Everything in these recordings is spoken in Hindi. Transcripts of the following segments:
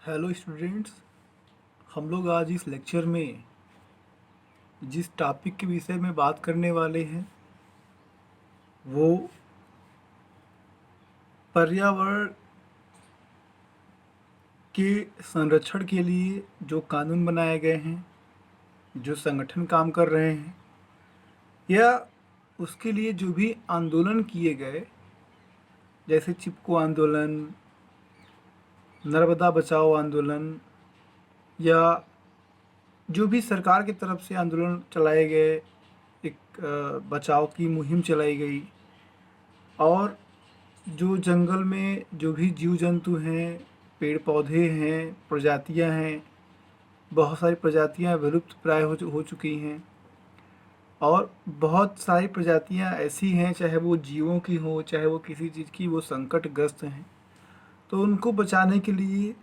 Hello students. हम लोग आज इस लेक्चर में जिस टॉपिक के विषय में बात करने वाले हैं वो पर्यावरण के संरक्षण के लिए जो कानून बनाए गए हैं, जो संगठन काम कर रहे हैं, या उसके लिए जो भी आंदोलन किए गए, जैसे चिपको आंदोलन, नर्मदा बचाओ आंदोलन, या जो भी सरकार की तरफ से आंदोलन चलाए गए, एक बचाव की मुहिम चलाई गई, और जो जंगल में जो भी जीव जंतु हैं, पेड़ पौधे हैं, प्रजातियां हैं, बहुत सारी प्रजातियां विलुप्त प्राय हो चुकी हैं, और बहुत सारी प्रजातियां ऐसी हैं, चाहे वो जीवों की हो चाहे वो किसी चीज़ की, वो संकटग्रस्त हैं। तो उनको बचाने के लिए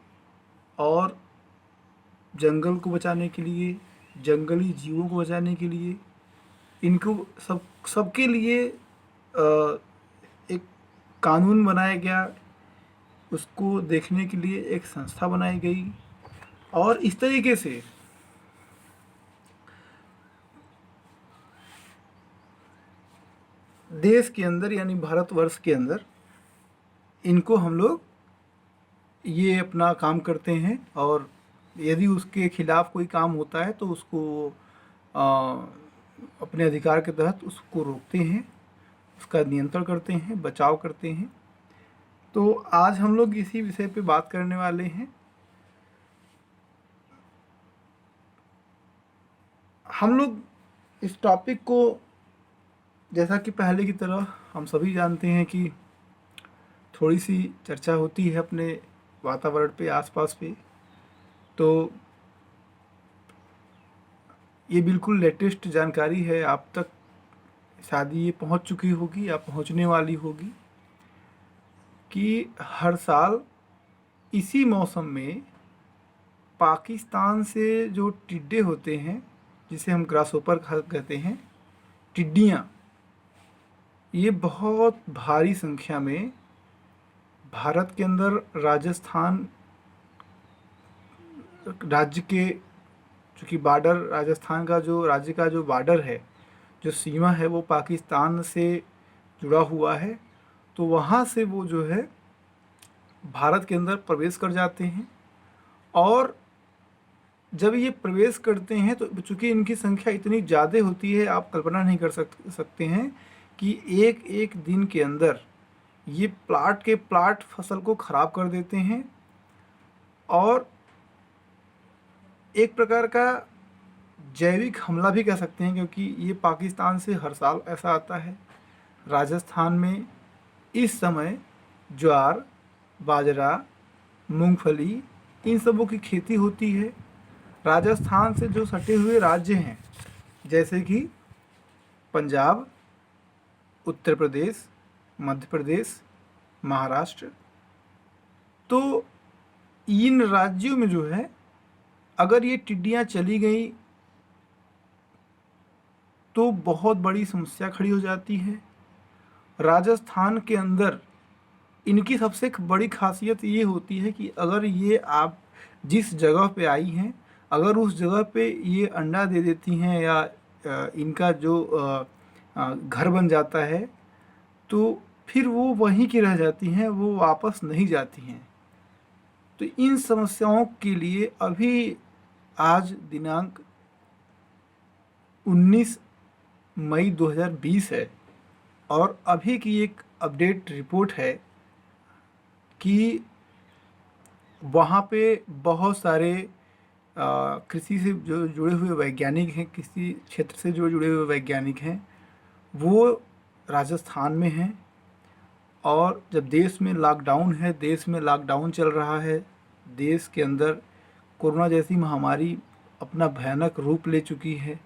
और जंगल को बचाने के लिए, जंगली जीवों को बचाने के लिए, इनको सबके लिए एक कानून बनाया गया। उसको देखने के लिए एक संस्था बनाई गई, और इस तरीके से देश के अंदर यानी भारतवर्ष के अंदर इनको हम लोग ये अपना काम करते हैं, और यदि उसके खिलाफ कोई काम होता है तो उसको अपने अधिकार के तहत उसको रोकते हैं, उसका नियंत्रण करते हैं, बचाव करते हैं। तो आज हम लोग इसी विषय पे बात करने वाले हैं। हम लोग इस टॉपिक को, जैसा कि पहले की तरह हम सभी जानते हैं कि थोड़ी सी चर्चा होती है अपने वातावरण पे, आसपास पे, तो ये बिल्कुल लेटेस्ट जानकारी है, आप तक शायद ये पहुंच चुकी होगी या पहुंचने वाली होगी कि हर साल इसी मौसम में पाकिस्तान से जो टिड्डे होते हैं, जिसे हम ग्रासहोपर कहते हैं, टिड्डियाँ, ये बहुत भारी संख्या में भारत के अंदर राजस्थान राज्य के, चूँकि बॉर्डर राजस्थान का जो राज्य का जो बॉर्डर है, जो सीमा है, वो पाकिस्तान से जुड़ा हुआ है। तो वहाँ से वो जो है भारत के अंदर प्रवेश कर जाते हैं, और जब ये प्रवेश करते हैं तो चूँकि इनकी संख्या इतनी ज़्यादा होती है, आप कल्पना नहीं कर सकते हैं कि एक एक दिन के अंदर ये प्लाट के प्लाट फसल को ख़राब कर देते हैं, और एक प्रकार का जैविक हमला भी कह सकते हैं, क्योंकि ये पाकिस्तान से हर साल ऐसा आता है। राजस्थान में इस समय ज्वार, बाजरा, मूंगफली, इन सबों की खेती होती है। राजस्थान से जो सटे हुए राज्य हैं, जैसे कि पंजाब, उत्तर प्रदेश, मध्य प्रदेश, महाराष्ट्र, तो इन राज्यों में जो है अगर ये टिड्डियाँ चली गई तो बहुत बड़ी समस्या खड़ी हो जाती है। राजस्थान के अंदर इनकी सबसे बड़ी खासियत ये होती है कि अगर ये आप जिस जगह पे आई हैं, अगर उस जगह पे ये अंडा दे देती हैं, या इनका जो घर बन जाता है, तो फिर वो वहीं की रह जाती हैं, वो वापस नहीं जाती हैं। तो इन समस्याओं के लिए अभी आज दिनांक 19 मई 2020 है, और अभी की एक अपडेट रिपोर्ट है कि वहाँ पे बहुत सारे कृषि से जो जुड़े हुए वैज्ञानिक हैं, कृषि क्षेत्र से जो जुड़े हुए वैज्ञानिक हैं, वो राजस्थान में हैं। और जब देश में लॉकडाउन है, देश में लॉकडाउन चल रहा है, देश के अंदर कोरोना जैसी महामारी अपना भयानक रूप ले चुकी है,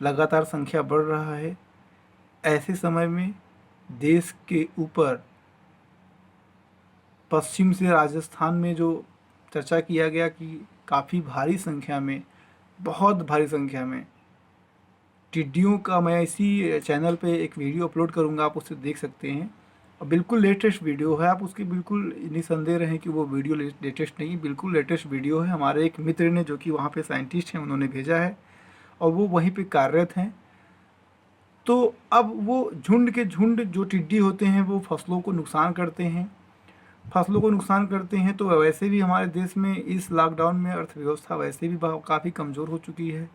लगातार संख्या बढ़ रहा है, ऐसे समय में देश के ऊपर पश्चिम से राजस्थान में जो चर्चा किया गया कि काफ़ी भारी संख्या में, बहुत भारी संख्या में टिड्डियों का, मैं इसी चैनल पे एक वीडियो अपलोड करूंगा, आप उसे देख सकते हैं बिल्कुल लेटेस्ट वीडियो है, आप उसकी बिल्कुल निसंदेह रहें कि वो वीडियो लेटेस्ट नहीं, बिल्कुल लेटेस्ट वीडियो है। हमारे एक मित्र ने, जो कि वहाँ पे साइंटिस्ट हैं, उन्होंने भेजा है और वो वहीं पे कार्यरत हैं। तो अब वो झुंड के झुंड जो टिड्डी होते हैं वो फसलों को नुकसान करते हैं, फसलों को नुकसान करते हैं। तो वैसे भी हमारे देश में इस लॉकडाउन में अर्थव्यवस्था वैसे भी काफ़ी कमज़ोर हो चुकी है,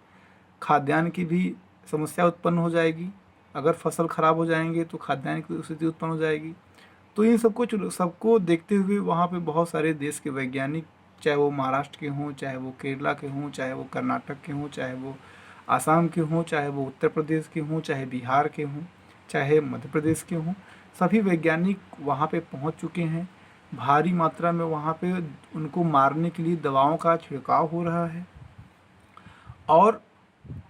खाद्यान्न की भी समस्या उत्पन्न हो जाएगी। अगर फसल खराब हो जाएंगे तो खाद्यान्न की स्थिति उत्पन्न हो जाएगी। तो इन सबको देखते हुए वहाँ पे बहुत सारे देश के वैज्ञानिक, चाहे वो महाराष्ट्र के हों, चाहे वो केरला के हों, चाहे वो कर्नाटक के हों, चाहे वो आसाम के हों, चाहे वो उत्तर प्रदेश के हों, चाहे बिहार के हों, चाहे मध्य प्रदेश के हों, सभी वैज्ञानिक वहाँ पे पहुँच चुके हैं। भारी मात्रा में वहाँ पे उनको मारने के लिए दवाओं का छिड़काव हो रहा है और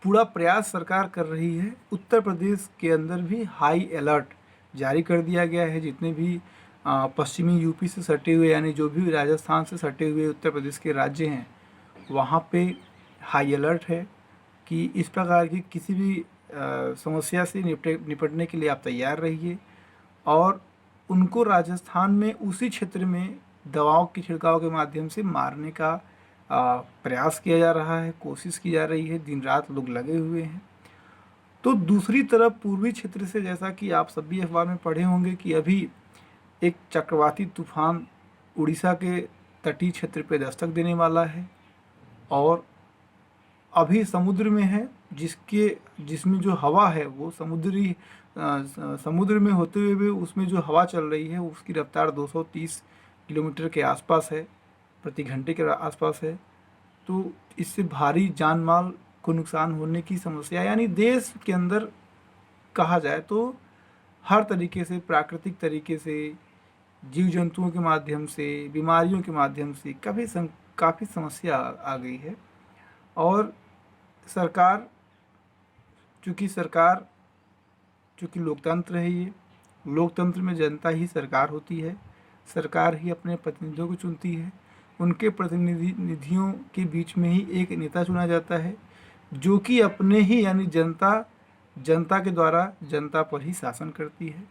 पूरा प्रयास सरकार कर रही है। उत्तर प्रदेश के अंदर भी हाई अलर्ट जारी कर दिया गया है। जितने भी पश्चिमी यूपी से सटे हुए, यानी जो भी राजस्थान से सटे हुए उत्तर प्रदेश के राज्य हैं, वहाँ पे हाई अलर्ट है कि इस प्रकार की किसी भी समस्या से निपटने के लिए आप तैयार रहिए। और उनको राजस्थान में उसी क्षेत्र में दवाओं के छिड़काव के माध्यम से मारने का प्रयास किया जा रहा है, कोशिश की जा रही है, दिन रात लोग लगे हुए हैं। तो दूसरी तरफ पूर्वी क्षेत्र से, जैसा कि आप सभी अखबार में पढ़े होंगे कि अभी एक चक्रवाती तूफान उड़ीसा के तटीय क्षेत्र पे दस्तक देने वाला है और अभी समुद्र में है, जिसमें जो हवा है वो समुद्र में होते हुए भी उसमें जो हवा चल रही है उसकी रफ्तार 230 किलोमीटर के आसपास है, प्रति घंटे के आसपास है। तो इससे भारी जान माल को नुकसान होने की समस्या, यानी देश के अंदर कहा जाए तो हर तरीके से, प्राकृतिक तरीके से, जीव जंतुओं के माध्यम से, बीमारियों के माध्यम से काफ़ी समस्या आ गई है। और सरकार चूँकि लोकतंत्र है, ये लोकतंत्र में जनता ही सरकार होती है, सरकार ही अपने प्रतिनिधियों को चुनती है। उनके प्रतिनिधियों के बीच में ही एक नेता चुना जाता है, जो कि अपने ही, यानी जनता के द्वारा जनता पर ही शासन करती है।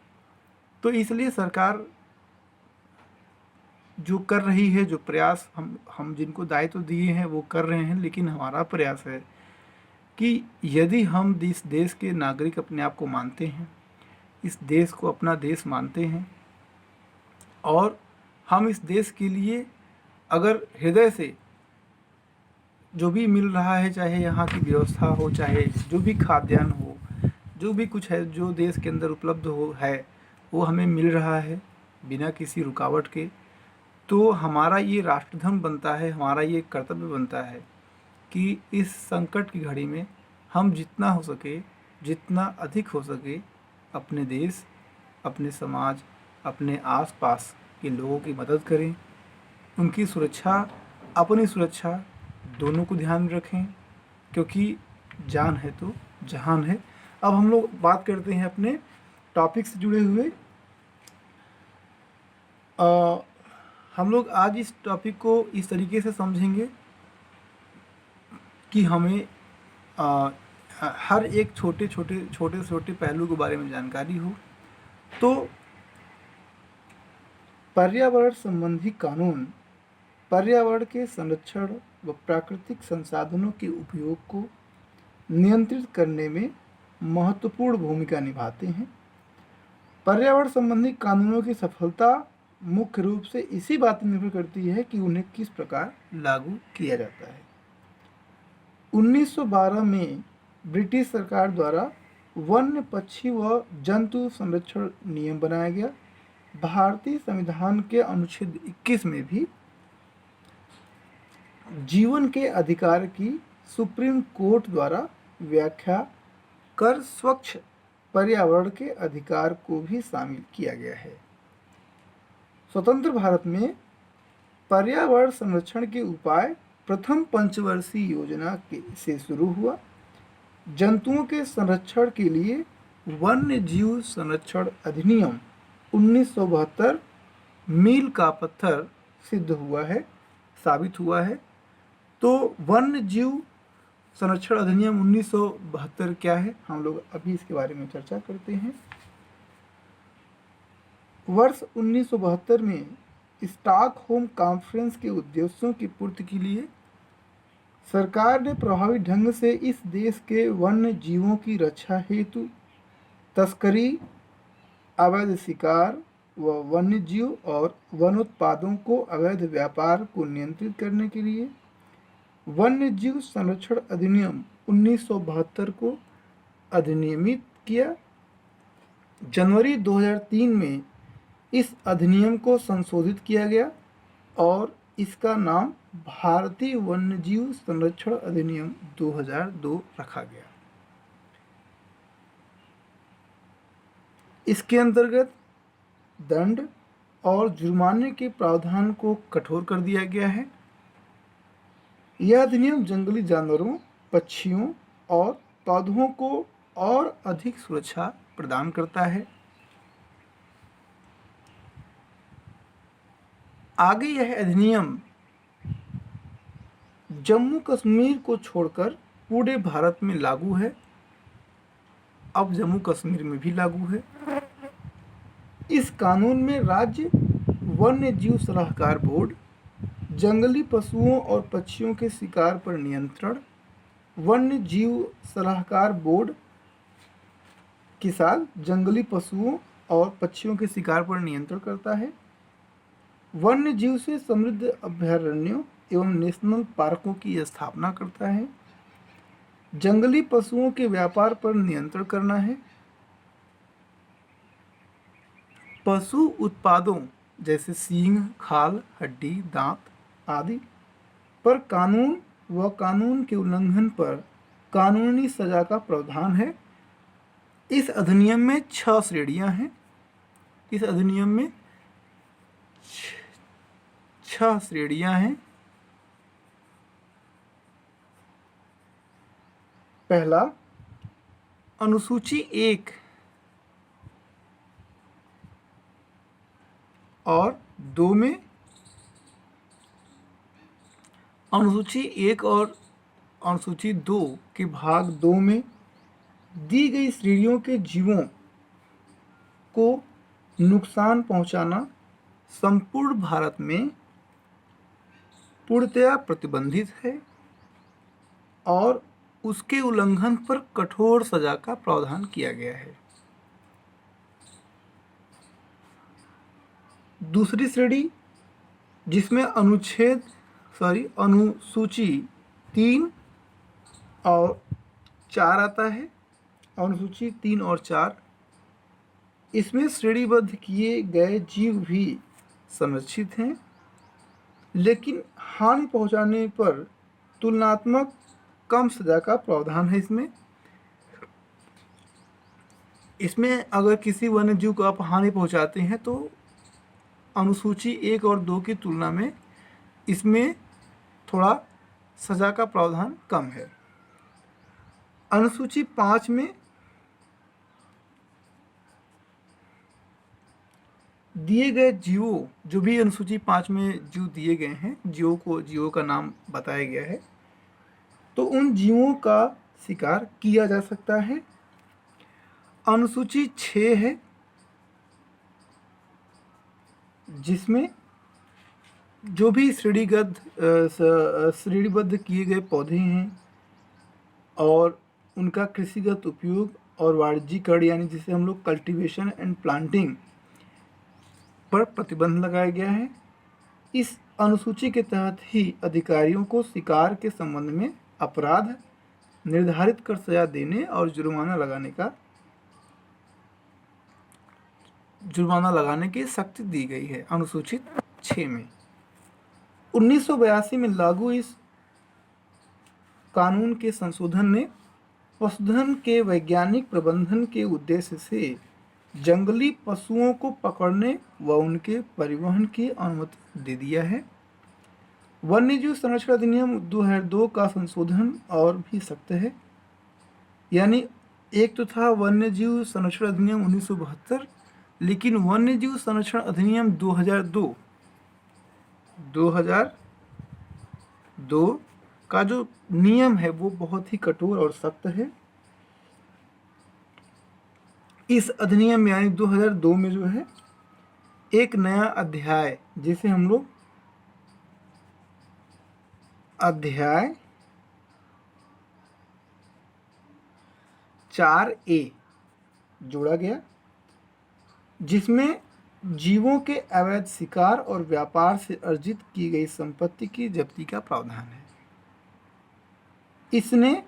तो इसलिए सरकार जो कर रही है, जो प्रयास हम जिनको दायित्व दिए हैं वो कर रहे हैं, लेकिन हमारा प्रयास है कि यदि हम इस देश के नागरिक अपने आप को मानते हैं, इस देश को अपना देश मानते हैं और हम इस देश के लिए अगर हृदय से जो भी मिल रहा है, चाहे यहाँ की व्यवस्था हो, चाहे जो भी खाद्यान्न हो, जो भी कुछ है जो देश के अंदर उपलब्ध है, वो हमें मिल रहा है बिना किसी रुकावट के, तो हमारा ये राष्ट्रधर्म बनता है, हमारा ये कर्तव्य बनता है कि इस संकट की घड़ी में हम जितना हो सके, जितना अधिक हो सके, अपने देश, अपने समाज, अपने आसपास के लोगों की मदद करें, उनकी सुरक्षा, अपनी सुरक्षा दोनों को ध्यान में रखें, क्योंकि जान है तो जहान है। अब हम लोग बात करते हैं अपने टॉपिक से जुड़े हुए। हम लोग आज इस टॉपिक को इस तरीके से समझेंगे कि हमें हर एक छोटे छोटे पहलू के बारे में जानकारी हो। तो पर्यावरण संबंधी कानून पर्यावरण के संरक्षण व प्राकृतिक संसाधनों के उपयोग को नियंत्रित करने में महत्वपूर्ण भूमिका निभाते हैं। पर्यावरण संबंधी कानूनों की सफलता मुख्य रूप से इसी बात पर निर्भर करती है कि उन्हें किस प्रकार लागू किया जाता है। 1912 में ब्रिटिश सरकार द्वारा वन्य पक्षी व जंतु संरक्षण नियम बनाया गया। भारतीय संविधान के अनुच्छेद 21 में भी जीवन के अधिकार की सुप्रीम कोर्ट द्वारा व्याख्या कर स्वच्छ पर्यावरण के अधिकार को भी शामिल किया गया है। स्वतंत्र भारत में पर्यावरण संरक्षण के उपाय प्रथम पंचवर्षीय योजना से शुरू हुआ। जंतुओं के संरक्षण के लिए वन्य जीव संरक्षण अधिनियम 1972 मील का पत्थर साबित हुआ है। तो वन्य जीव संरक्षण अधिनियम 1972 क्या है, हम लोग अभी इसके बारे में चर्चा करते हैं। वर्ष 1972 में स्टॉकहोम कॉन्फ्रेंस के उद्देश्यों की पूर्ति के लिए सरकार ने प्रभावी ढंग से इस देश के वन्य जीवों की रक्षा हेतु तस्करी, अवैध शिकार व वन्यजीव और वनोत्पादों को अवैध व्यापार को नियंत्रित करने के लिए वन्यजीव संरक्षण अधिनियम 1972 को अधिनियमित किया। जनवरी 2003 में इस अधिनियम को संशोधित किया गया और इसका नाम भारतीय वन्यजीव संरक्षण अधिनियम 2002 रखा गया। इसके अंतर्गत दंड और जुर्माने के प्रावधान को कठोर कर दिया गया है। यह अधिनियम जंगली जानवरों, पक्षियों और पौधों को और अधिक सुरक्षा प्रदान करता है। आगे यह अधिनियम जम्मू कश्मीर को छोड़कर पूरे भारत में लागू है। अब जम्मू कश्मीर में भी लागू है। इस कानून में राज्य वन्य जीव सलाहकार बोर्ड, जंगली पशुओं और पक्षियों के शिकार पर नियंत्रण, वन्य जीव सलाहकार बोर्ड के साथ जंगली पशुओं और पक्षियों के शिकार पर नियंत्रण करता है। वन्य जीव से समृद्ध अभयारण्यों एवं नेशनल पार्कों की स्थापना करता है। जंगली पशुओं के व्यापार पर नियंत्रण करना है। पशु उत्पादों जैसे सींग, खाल, हड्डी, दांत आदि पर कानून व कानून के उल्लंघन पर कानूनी सजा का प्रावधान है। इस अधिनियम में 6 श्रेणियां हैं। इस अधिनियम में 6 श्रेणियां हैं। पहला, अनुसूची 1 और 2 में अनुसूची 1 और अनुसूची 2 के भाग 2 में दी गई श्रेणियों के जीवों को नुकसान पहुंचाना संपूर्ण भारत में पूर्णतया प्रतिबंधित है और उसके उल्लंघन पर कठोर सजा का प्रावधान किया गया है। दूसरी श्रेणी जिसमें अनुसूची 3 और 4 आता है। अनुसूची 3 और 4 इसमें श्रेणीबद्ध किए गए जीव भी संरक्षित हैं, लेकिन हानि पहुंचाने पर तुलनात्मक कम सजा का प्रावधान है। इसमें अगर किसी वन्य जीव को आप हानि पहुंचाते हैं तो अनुसूची 1 और 2 की तुलना में इसमें थोड़ा सजा का प्रावधान कम है। अनुसूची 5 में दिए गए जीवों, जो भी अनुसूची 5 में जीव दिए गए हैं, जीवों का नाम बताया गया है, तो उन जीवों का शिकार किया जा सकता है। अनुसूची 6 है जिसमें जो भी श्रेणीबद्ध किए गए पौधे हैं और उनका कृषिगत उपयोग और वाणिज्यीकरण यानी जिसे हम लोग कल्टीवेशन एंड प्लांटिंग पर प्रतिबंध लगाया गया है। इस अनुसूची के तहत ही अधिकारियों को शिकार के संबंध में अपराध निर्धारित कर सजा देने और जुर्माना लगाने की शक्ति दी गई है। अनुसूचित 6 में 1982 में लागू इस कानून के संशोधन ने पशुधन के वैज्ञानिक प्रबंधन के उद्देश्य से जंगली पशुओं को पकड़ने व उनके परिवहन की अनुमति दे दिया है। वन्यजीव संरक्षण अधिनियम 2002 का संशोधन और भी सख्त है। यानी एक तो था वन्यजीव संरक्षण अधिनियम 1972, लेकिन वन्यजीव संरक्षण अधिनियम 2002 का जो नियम है वो बहुत ही कठोर और सख्त है। इस अधिनियम में यानी 2002 में जो है एक नया अध्याय जिसे हम लोग अध्याय 4A जोड़ा गया, जिसमें जीवों के अवैध शिकार और व्यापार से अर्जित की गई संपत्ति की जब्ती का प्रावधान है। इसने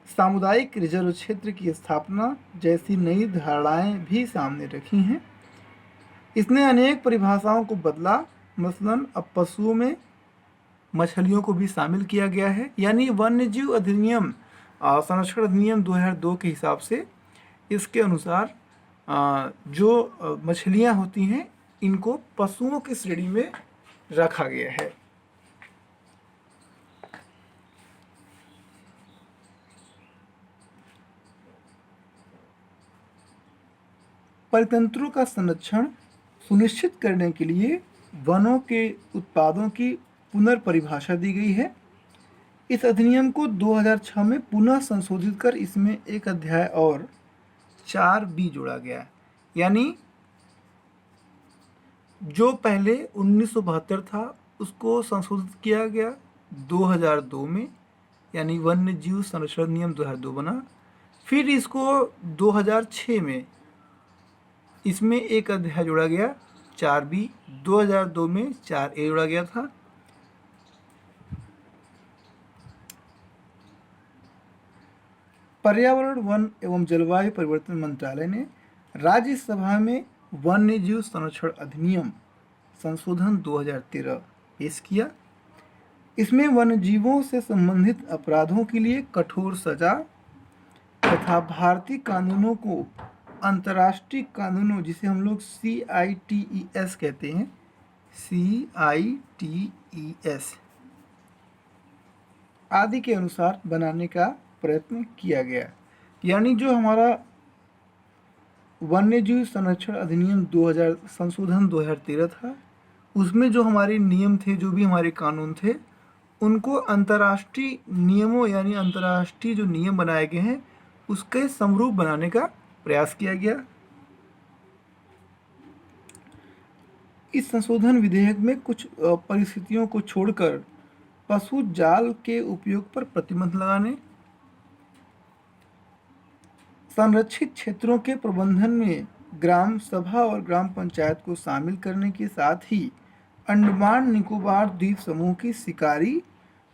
सामुदायिक रिजर्व क्षेत्र की स्थापना जैसी नई धारणाएं भी सामने रखी हैं। इसने अनेक परिभाषाओं को बदला, मसलन अब पशुओं में मछलियों को भी शामिल किया गया है। यानी वन्यजीव अधिनियम संरक्षण अधिनियम 2002 के हिसाब से इसके अनुसार जो मछलियां होती हैं इनको पशुओं की श्रेणी में रखा गया है। परितंत्रों का संरक्षण सुनिश्चित करने के लिए वनों के उत्पादों की पुनर्परिभाषा दी गई है। इस अधिनियम को 2006 में पुनः संशोधित कर इसमें एक अध्याय और 4B जोड़ा गया। यानी जो पहले 1972 था उसको संशोधित किया गया 2002 में, यानी वन्य जीव संरक्षण नियम 2002 बना। फिर इसको 2006 में इसमें एक अध्याय जोड़ा गया 4B, 2002 में 4A जोड़ा गया था। पर्यावरण, वन एवं जलवायु परिवर्तन मंत्रालय ने राज्यसभा में वन्य जीव संरक्षण अधिनियम संशोधन 2013 पेश किया। इसमें वन्यजीवों से संबंधित अपराधों के लिए कठोर सजा तथा भारतीय कानूनों को अंतर्राष्ट्रीय कानूनों, जिसे हम लोग CITES कहते हैं, CITES आदि के अनुसार बनाने का प्रयत्न किया गया। यानी जो हमारा वन्यजीव संरक्षण अधिनियम 2000 संशोधन 2013 था, उसमें जो हमारे नियम थे, जो भी हमारे कानून थे, उनको अंतर्राष्ट्रीय नियमों यानी अंतर्राष्ट्रीय जो नियम बनाए गए हैं उसके समरूप बनाने का प्रयास किया गया। इस संशोधन विधेयक में कुछ परिस्थितियों को छोड़कर पशु जाल के उपयोग पर प्रतिबंध लगाने, संरक्षित क्षेत्रों के प्रबंधन में ग्राम सभा और ग्राम पंचायत को शामिल करने के साथ ही अंडमान निकोबार द्वीप समूह की शिकारी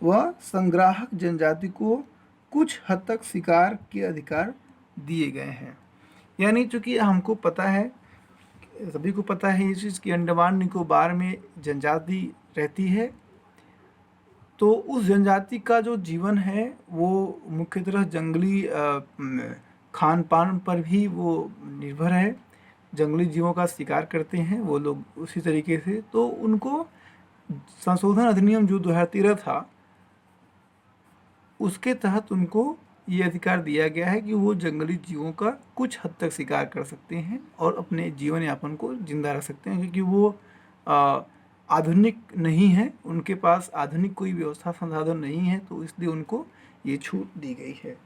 व संग्राहक जनजाति को कुछ हद तक शिकार के अधिकार दिए गए हैं। यानी चूंकि हमको पता है, सभी को पता है ये चीज़ कि अंडमान निकोबार में जनजाति रहती है, तो उस जनजाति का जो जीवन है वो मुख्यतः जंगली खान पान पर भी वो निर्भर है। जंगली जीवों का शिकार करते हैं वो लोग उसी तरीके से। तो उनको संशोधन अधिनियम जो 2013 था उसके तहत उनको ये अधिकार दिया गया है कि वो जंगली जीवों का कुछ हद तक शिकार कर सकते हैं और अपने जीवन यापन को जिंदा रख सकते हैं, क्योंकि वो आधुनिक नहीं है, उनके पास आधुनिक कोई व्यवस्था संसाधन नहीं है, तो इसलिए उनको ये छूट दी गई है।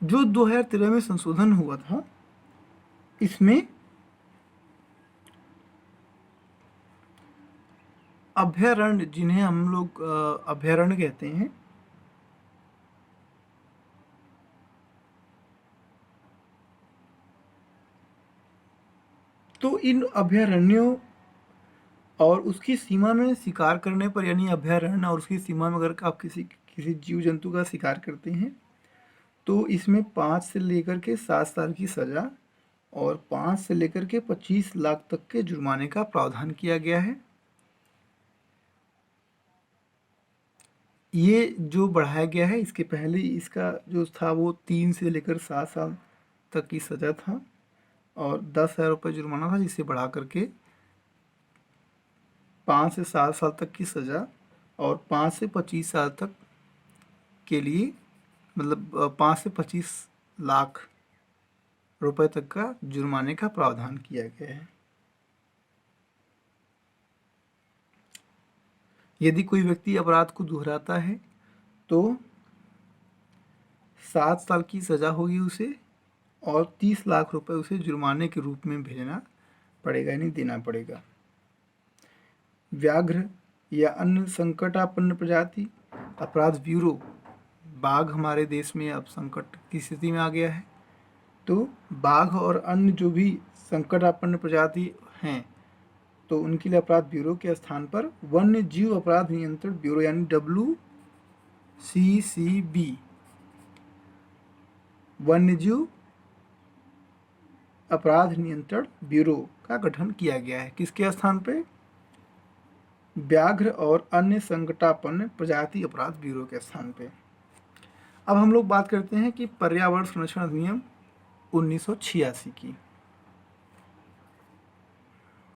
जो 2013 में संशोधन हुआ था, इसमें अभयारण्य, जिन्हें हम लोग अभयारण्य कहते हैं, तो इन अभयारण्यों और उसकी सीमा में शिकार करने पर, यानी अभयारण्य और उसकी सीमा में अगर आप किसी जीव जंतु का शिकार करते हैं तो इसमें 5 से लेकर के 7 साल की सज़ा और 5 से लेकर के 25 लाख तक के जुर्माने का प्रावधान किया गया है। ये जो बढ़ाया गया है, इसके पहले इसका जो था वो 3 से लेकर 7 साल तक की सज़ा था और 10,000 रुपये जुर्माना था, जिसे बढ़ा करके 5 से 7 साल तक की सज़ा और 5 से 25 साल तक के लिए, मतलब 5 से 25 लाख रुपए तक का जुर्माने का प्रावधान किया गया है। यदि कोई व्यक्ति अपराध को दोहराता है तो 7 साल की सज़ा होगी उसे, और 30 लाख रुपए उसे जुर्माने के रूप में भेजना पड़ेगा, यानी देना पड़ेगा। व्याघ्र या अन्य संकटापन्न प्रजाति अपराध ब्यूरो, बाघ हमारे देश में अब संकट की स्थिति में आ गया है, तो बाघ और अन्य जो भी संकटापन्न प्रजाति हैं तो उनके लिए अपराध ब्यूरो के स्थान पर वन्य जीव अपराध नियंत्रण ब्यूरो यानी WCCB, वन्यजीव अपराध नियंत्रण ब्यूरो का गठन किया गया है। किसके स्थान पे? व्याघ्र और अन्य संकटापन्न प्रजाति अपराध ब्यूरो के स्थान पे। अब हम लोग बात करते हैं कि पर्यावरण संरक्षण अधिनियम 1986 की।